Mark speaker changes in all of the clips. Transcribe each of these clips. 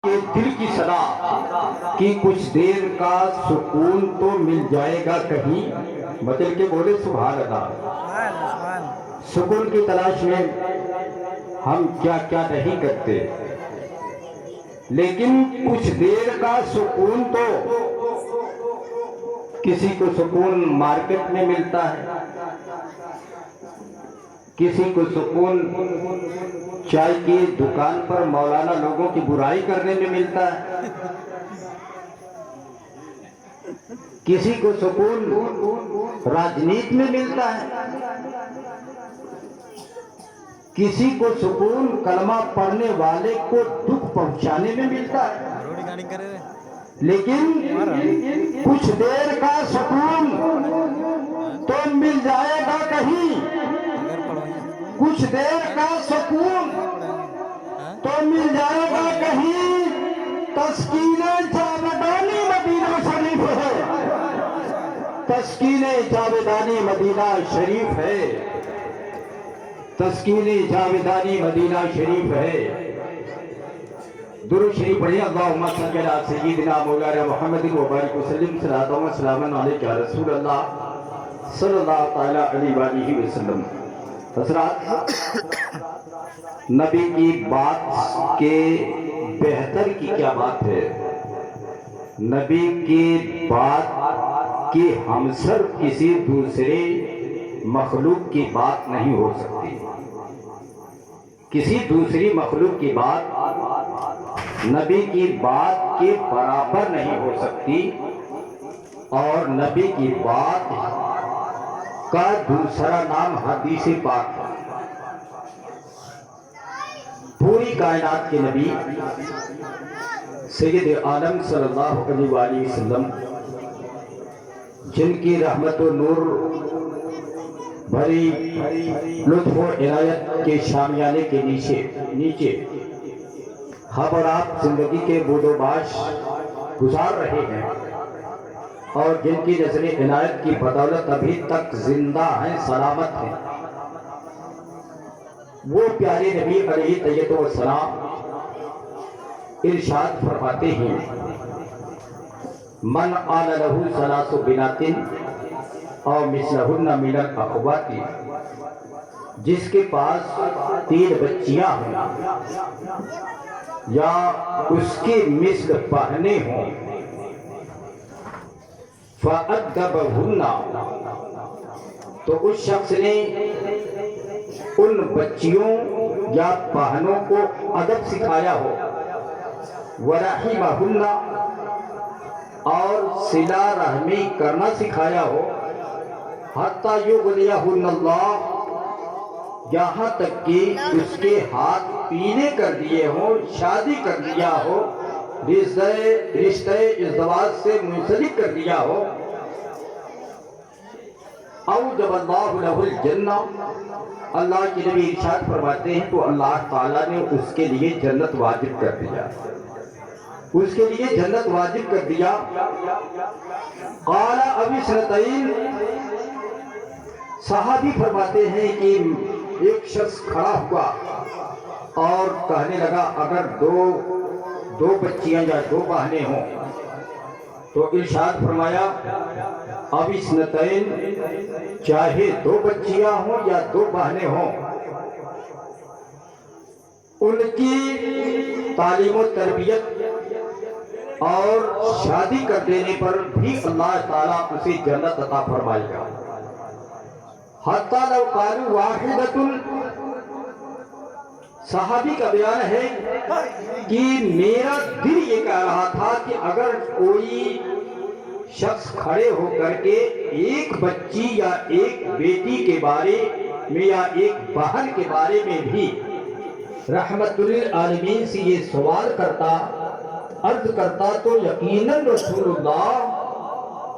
Speaker 1: کہ دل کی صدا کہ کچھ دیر کا سکون تو مل جائے گا کہیں، بدل کے بولے سبحان اللہ۔ سکون کی تلاش میں ہم کیا کیا نہیں کرتے، لیکن کچھ دیر کا سکون تو کسی کو سکون مارکیٹ میں ملتا ہے، کسی کو سکون چائے کی دکان پر مولانا لوگوں کی برائی کرنے میں ملتا ہے، کسی کو سکون راجنیت میں ملتا ہے، کسی کو سکون کلمہ پڑھنے والے کو دکھ پہنچانے میں ملتا ہے، لیکن کچھ دیر کا سکون تو مل جائے گا کہیں، کچھ دیر کا سکون تو مل جائے گا کہیں، تسکین جاودانی مدینہ شریف ہے، تسکین جاودانی مدینہ شریف ہے، تسکین جاودانی مدینہ شریف ہے۔ درود شریف پڑھیں، اللہم صلی علی سیدنا مولانا محمد وبارک وسلم، صلاۃ و سلام علیک یا رسول اللہ صلی اللہ تعالی علیہ وآلہ وسلم۔ حضرات، نبی کی بات کے بہتر کی کیا بات ہے؟ نبی کی بات کی ہمسر کسی دوسرے مخلوق کی بات نہیں ہو سکتی، کسی دوسری مخلوق کی بات نبی کی بات کے برابر نہیں ہو سکتی، اور نبی کی بات کا دوسرا نام حدیث پاک ہے۔ پوری کائنات کے نبی سید عالم صلی اللہ علیہ وآلہ وسلم، جن کی رحمت و نور بھری لطف و عنایت کے شامیانے کے نیچے ہم اور آپ زندگی کے بود و باش گزار رہے ہیں، اور جن کی نظر عنایت کی بدولت ابھی تک زندہ ہیں، سلامت ہیں، وہ پیارے نبی علیہ الصلوۃ والسلام ارشاد فرماتے ہیں، من آل لہ ثلاث بنات او مثلہن من الاخوات، جس کے پاس 3 بچیاں ہوں یا اس کے مثل بہنیں ہوں، فَأَدَّبَهُنَّ، تو اس شخص نے ان بچیوں یا بہنوں کو ادب سکھایا ہو، وَرَحِمَهُنَّ، اور صلہ رحمی کرنا سکھایا ہو، حَتَّى يُغْنِيَهُنَّ اللَّهُ، یہاں تک کہ اس کے ہاتھ پیلے کر دیے ہوں، شادی کر دیا ہو، رشتہ ازدواج سے منسلک کر دیا ہو، اوجب اللہ لہ الجنہ، اللہ کے نبی ارشاد فرماتے ہیں تو اللہ تعالیٰ نے اس کے لیے جنت واجب کر دیا، اس کے لیے جنت واجب کر دیا۔ قال ابی سنتین، صحابی فرماتے ہیں کہ ایک شخص کھڑا ہوا اور کہنے لگا، اگر دو بچیاں یا 2 بہنیں ہوں، تو ارشاد فرمایا ابی سنتین، چاہے 2 بچیاں ہوں یا 2 بہنیں ہوں، ان کی تعلیم و تربیت اور شادی کر دینے پر بھی اللہ تعالیٰ اسے جنت عطا فرمائے گا۔ حتی لو قالوا واحدۃ، صحابی کا بیان ہے کہ میرا دل یہ کہہ رہا تھا کہ اگر کوئی شخص کھڑے ہو کر کے ایک بچی یا ایک بیٹی کے بارے میں یا ایک بہن کے بارے میں بھی رحمت للعالمین سے یہ سوال کرتا، عرض کرتا، تو یقیناً رسول اللہ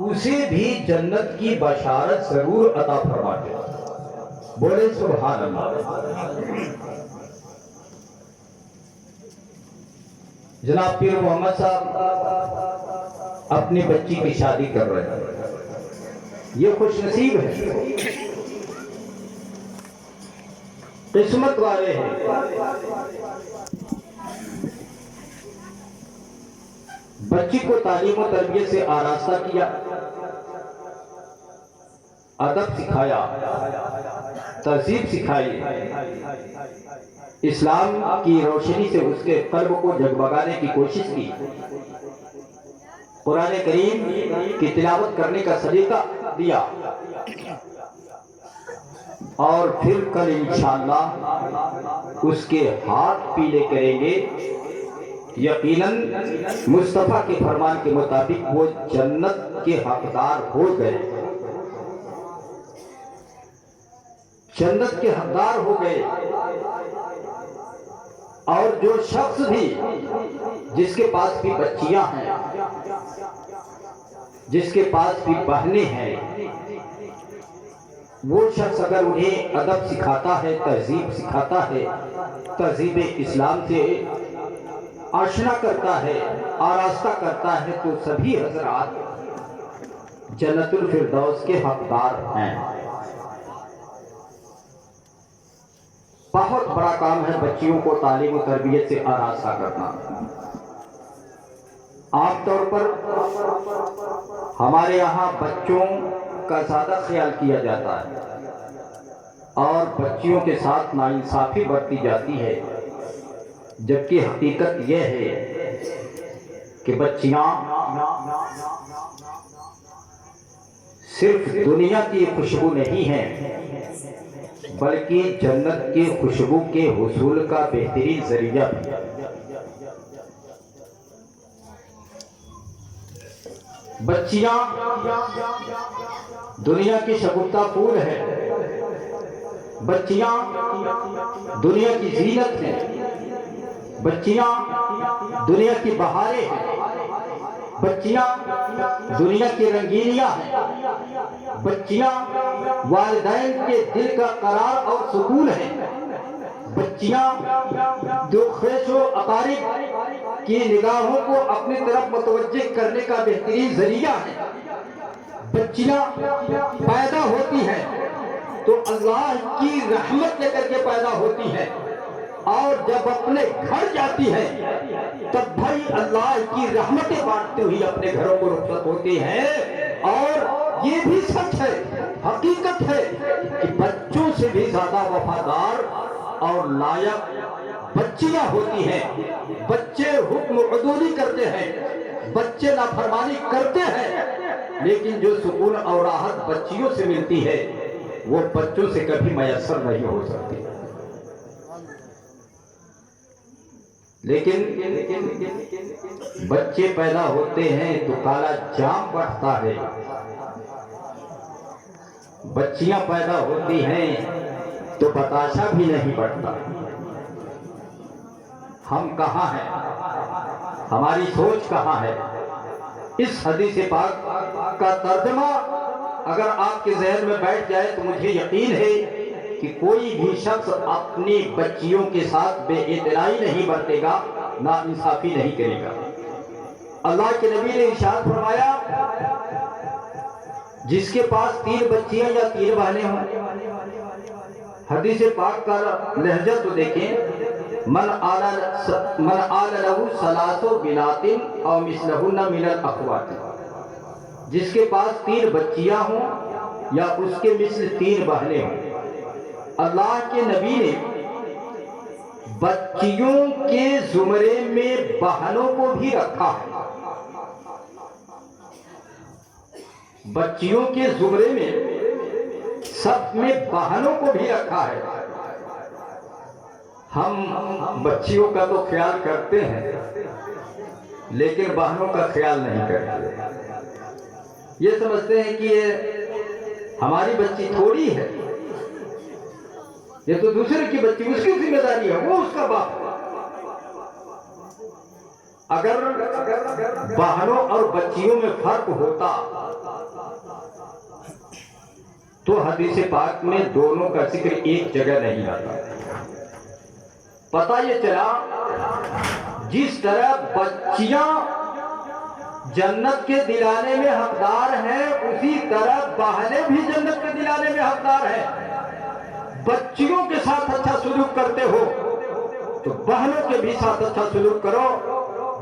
Speaker 1: اسے بھی جنت کی بشارت ضرور عطا فرماتے۔ بولے سبحان اللہ۔ جناب پیر محمد صاحب اپنی بچی کی شادی کر رہے ہیں، یہ خوش نصیب ہے، قسمت والے ہیں۔ بچی کو تعلیم و تربیت سے آراستہ کیا، ادب سکھایا، تہذیب سکھائی، اسلام کی روشنی سے اس کے قلب کو جگمگانے کی کوشش کی، قرآن کریم کی تلاوت کرنے کا سلیقہ دیا، اور پھر کل انشاءاللہ اس کے ہاتھ پیلے کریں گے۔ یقیناً مصطفیٰ کے فرمان کے مطابق وہ جنت کے حقدار ہو گئے، جنت کے حقدار ہو گئے۔ اور جو شخص بھی جس کے پاس بھی بچیاں ہیں، جس کے پاس بھی بہنیں ہیں، وہ شخص اگر انہیں ادب سکھاتا ہے، تہذیب سکھاتا ہے، تہذیب اسلام سے آشنا کرتا ہے، آراستہ کرتا ہے، تو سبھی حضرات جنت الفردوس کے حقدار ہیں۔ بہت بڑا کام ہے بچیوں کو تعلیم و تربیت سے آراستہ کرنا۔ عام طور پر ہمارے یہاں بچوں کا زیادہ خیال کیا جاتا ہے اور بچیوں کے ساتھ ناانصافی برتی جاتی ہے، جبکہ حقیقت یہ ہے کہ بچیاں صرف دنیا کی خوشبو نہیں ہیں، بلکہ جنت کی خوشبو کے حصول کا بہترین ذریعہ بھی۔ بچیاں دنیا کی شگفتہ پھول ہے، بچیاں دنیا کی زینت ہیں، بچیاں دنیا کی بہاریں ہیں، بچیاں دنیا کی رنگینیاں ہیں، بچیاں والدین کے دل کا قرار اور سکون ہیں، بچیاں جو خیش و اقارب کی نگاہوں کو اپنی طرف متوجہ کرنے کا بہترین ذریعہ ہے۔ بچیاں پیدا ہوتی ہیں تو اللہ کی رحمت لے کر کے پیدا ہوتی ہیں، اور جب اپنے گھر جاتی ہے تب بھائی اللہ کی رحمتیں بانٹتے ہوئی اپنے گھروں کو رخصت ہوتی ہیں۔ اور یہ بھی سچ ہے، حقیقت ہے کہ بچوں سے بھی زیادہ وفادار اور لائق بچیاں ہوتی ہیں۔ بچے حکم عدولی کرتے ہیں، بچے نافرمانی کرتے ہیں، لیکن جو سکون اور راحت بچیوں سے ملتی ہے وہ بچوں سے کبھی میسر نہیں ہو سکتی۔ لیکن بچے پیدا ہوتے ہیں تو کالا جام بڑھتا ہے، بچیاں پیدا ہوتی ہیں تو بتاشا بھی نہیں بڑھتا۔ ہم کہاں ہیں؟ ہماری سوچ کہاں ہے؟ اس حدیث پاک کا ترجمہ اگر آپ کے ذہن میں بیٹھ جائے تو مجھے یقین ہے کہ کوئی بھی شخص اپنی بچیوں کے ساتھ بے اعتنائی نہیں برتے گا، ناانصافی نہیں کرے گا۔ اللہ کے نبی نے ارشاد فرمایا، جس کے پاس 3 بچیاں یا 3 بہنیں ہوں، حدیث پاک کا لہجہ تو دیکھیں، من آل لہو ثلاث بنات او مثلہن من الاخوات، جس کے پاس 3 بچیاں ہوں یا اس کے مثل 3 بہنیں ہوں۔ اللہ کے نبی نے بچیوں کے زمرے میں بہنوں کو بھی رکھا ہے، بچیوں کے زمرے میں سب میں بہنوں کو بھی رکھا ہے۔ ہم بچیوں کا تو خیال کرتے ہیں لیکن بہنوں کا خیال نہیں کرتے، یہ سمجھتے ہیں کہ یہ ہماری بچی تھوڑی ہے، یہ تو دوسرے کی بچی، اس کی ذمہ داری ہے، وہ اس کا باپ ہے۔ اگر بہنوں اور بچیوں میں فرق ہوتا تو حدیث پاک میں دونوں کا ذکر ایک جگہ نہیں آتا۔ پتہ یہ چلا جس طرح بچیاں جنت کے دلانے میں حقدار ہیں، اسی طرح بہنیں بھی جنت کے دلانے میں حقدار ہیں۔ بچیوں کے ساتھ اچھا سلوک کرتے ہو تو بہنوں کے بھی ساتھ اچھا سلوک کرو،